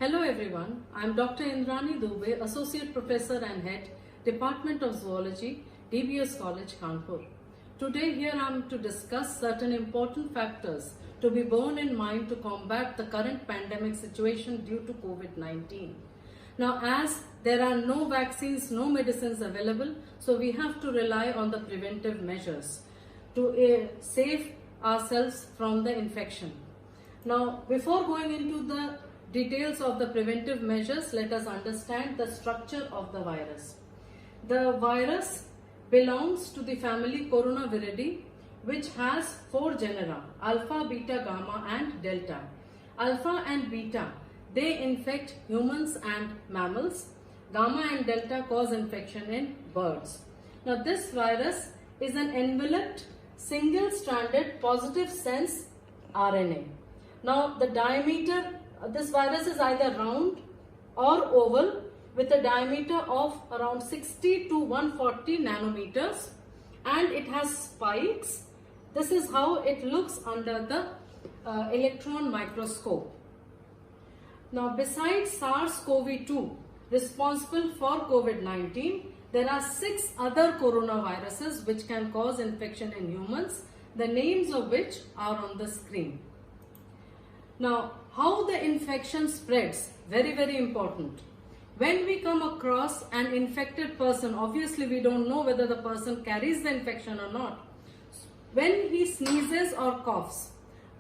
Hello everyone, I am Dr. Indrani Dubey, Associate Professor and Head, Department of Zoology, DBS College, Kanpur. Today here I am to discuss certain important factors to be borne in mind to combat the current pandemic situation due to COVID-19. Now, as there are no vaccines, no medicines available, so we have to rely on the preventive measures to save ourselves from the infection. Now, before going into the details of the preventive measures, let us understand the structure of the virus. The virus belongs to the family Coronaviridae, which has 4 genera: alpha, beta, gamma and delta. Alpha and beta, they infect humans and mammals. Gamma and delta cause infection in birds. Now, this virus is an enveloped single-stranded positive sense RNA. Now, the diameter, this virus is either round or oval with a diameter of around 60 to 140 nanometers, and it has spikes. This is how it looks under the electron microscope. Now, besides SARS-CoV-2 responsible for COVID-19, there are 6 other coronaviruses which can cause infection in humans, the names of which are on the screen. Now, how the infection spreads, very important. When we come across an infected person, obviously we don't know whether the person carries the infection or not. When he sneezes or coughs,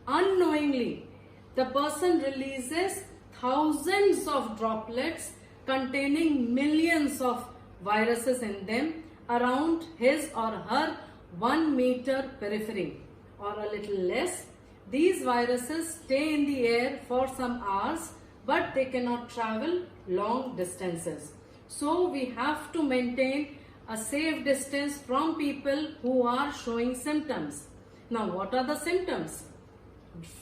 unknowingly the person releases thousands of droplets containing millions of viruses in them around his or her 1 meter periphery or a little less. These viruses stay in the air for some hours, but they cannot travel long distances. So we have to maintain a safe distance from people who are showing symptoms. Now, what are the symptoms?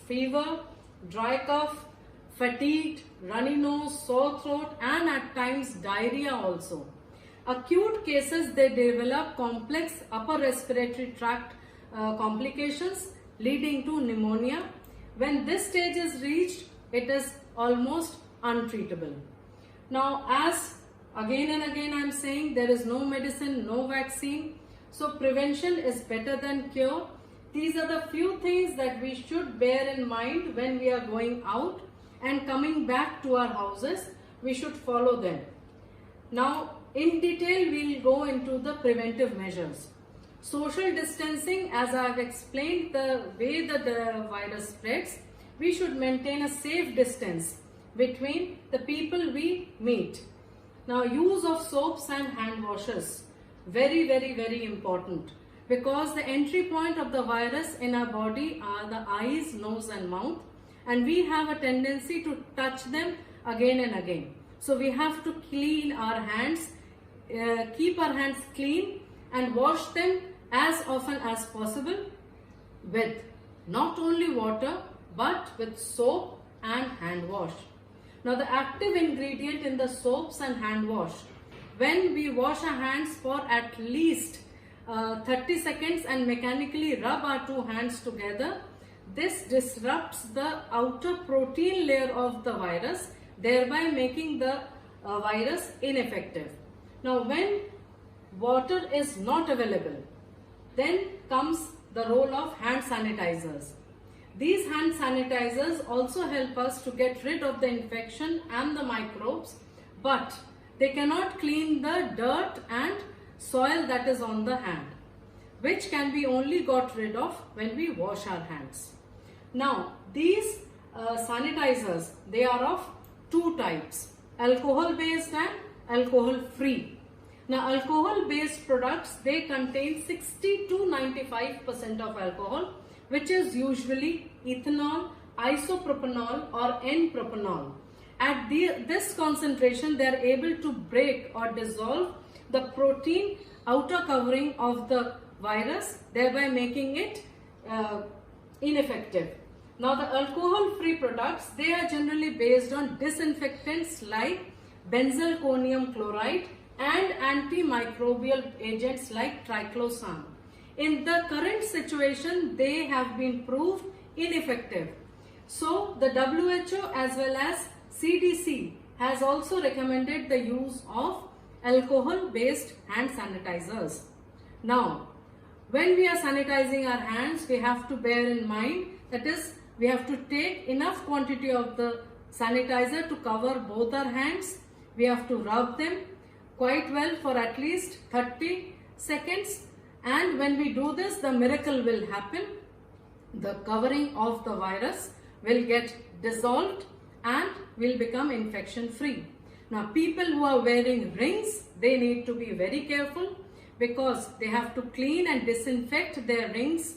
Fever, dry cough, fatigue, runny nose, sore throat, and at times diarrhea also. Acute cases, they develop complex upper respiratory tract complications leading to pneumonia. When this stage is reached, it is almost untreatable. Now, as again and again I am saying, there is no medicine, no vaccine. So prevention is better than cure. These are the few things that we should bear in mind when we are going out and coming back to our houses. We should follow them. Now, in detail, we will go into the preventive measures. Social distancing, as I have explained the way that the virus spreads, we should maintain a safe distance between the people we meet. Now, use of soaps and hand washes, very important, because the entry point of the virus in our body are the eyes, nose and mouth, and we have a tendency to touch them again and again. So we have to clean our hands, keep our hands clean and wash them as often as possible with not only water but with soap and hand wash. Now, the active ingredient in the soaps and hand wash, when we wash our hands for at least 30 seconds and mechanically rub our 2 hands together, this disrupts the outer protein layer of the virus, thereby making the virus ineffective. Now, when water is not available, then comes the role of hand sanitizers. These hand sanitizers also help us to get rid of the infection and the microbes, but they cannot clean the dirt and soil that is on the hand, which can be only got rid of when we wash our hands. Now, these sanitizers, they are of 2 types, alcohol based and alcohol free. Now, alcohol-based products, they contain 60 to 95% of alcohol, which is usually ethanol, isopropanol or N-propanol. At this concentration, they are able to break or dissolve the protein outer covering of the virus, thereby making it ineffective. Now, the alcohol-free products, they are generally based on disinfectants like benzalkonium chloride and antimicrobial agents like triclosan. In the current situation, they have been proved ineffective. So the WHO as well as CDC has also recommended the use of alcohol-based hand sanitizers. Now, when we are sanitizing our hands, we have to bear in mind, that is, we have to take enough quantity of the sanitizer to cover both our hands. We have to rub them quite well for at least 30 seconds, and when we do this, the miracle will happen. The covering of the virus will get dissolved and will become infection free. Now, people who are wearing rings, they need to be very careful, because they have to clean and disinfect their rings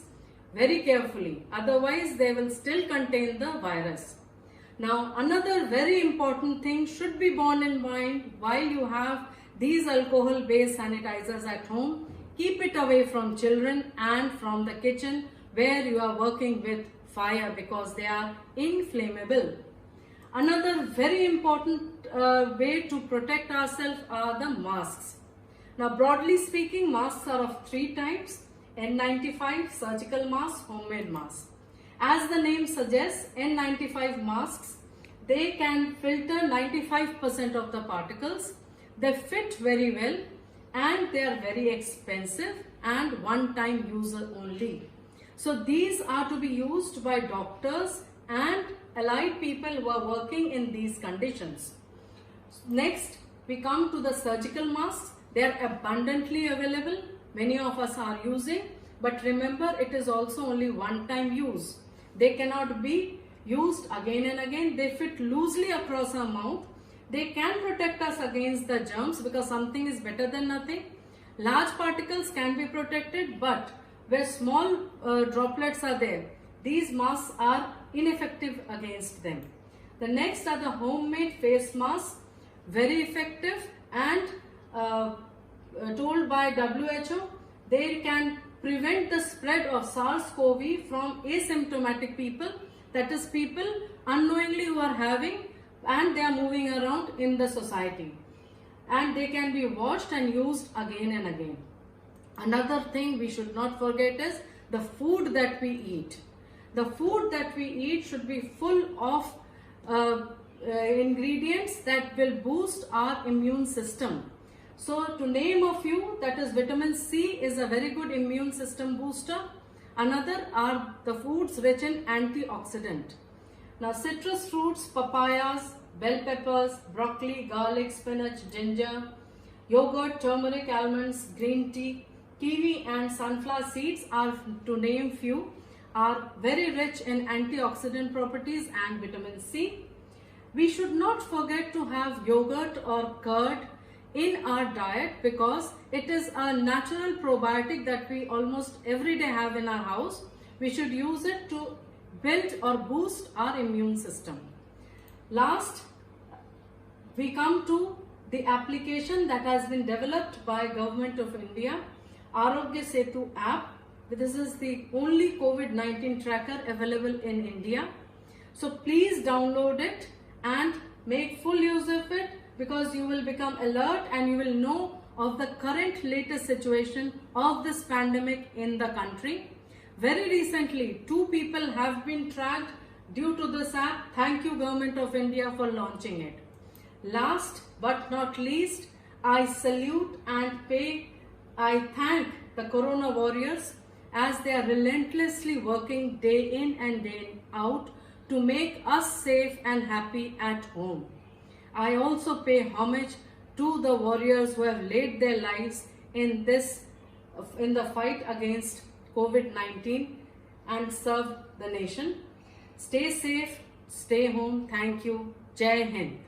very carefully. Otherwise, they will still contain the virus. Now, another very important thing should be borne in mind while you have these alcohol-based sanitizers at home. Keep it away from children and from the kitchen where you are working with fire, because they are inflammable. Another very important way to protect ourselves are the masks. Now, broadly speaking, masks are of three types: N95, surgical mask, homemade mask. As the name suggests, N95 masks, they can filter 95% of the particles. They fit very well and they are very expensive and one-time user only. So these are to be used by doctors and allied people who are working in these conditions. Next, we come to the surgical masks. They are abundantly available. Many of us are using, but remember, it is also only one-time use. They cannot be used again and again. They fit loosely across our mouth. They can protect us against the germs, because something is better than nothing. Large particles can be protected, but where small droplets are there, these masks are ineffective against them. The next are the homemade face masks, very effective and told by WHO. They can prevent the spread of SARS-CoV from asymptomatic people, that is, people unknowingly who are having and they are moving around in the society, and they can be washed and used again and again. Another thing we should not forget is the food that we eat. The food that we eat should be full of ingredients that will boost our immune system. So, to name a few, that is, vitamin C is a very good immune system booster. Another are the foods rich in antioxidant. Now, citrus fruits, papayas, bell peppers, broccoli, garlic, spinach, ginger, yogurt, turmeric, almonds, green tea, kiwi and sunflower seeds, are to name few, are very rich in antioxidant properties and vitamin C. We should not forget to have yogurt or curd in our diet, because it is a natural probiotic that we almost every day have in our house. We should use it to build or boost our immune system. Last, we come to the application that has been developed by Government of India, Arogya Setu app. This is the only COVID-19 tracker available in India. So please download it and make full use of it, because you will become alert and you will know of the current latest situation of this pandemic in the country. Very recently, 2 people have been tracked due to this app. Thank you, Government of India, for launching it. Last but not least, I salute and I thank the Corona warriors, as they are relentlessly working day in and day out to make us safe and happy at home. I also pay homage to the warriors who have laid their lives in the fight against COVID-19 and serve the nation. Stay safe, stay home. Thank you. Jai Hind.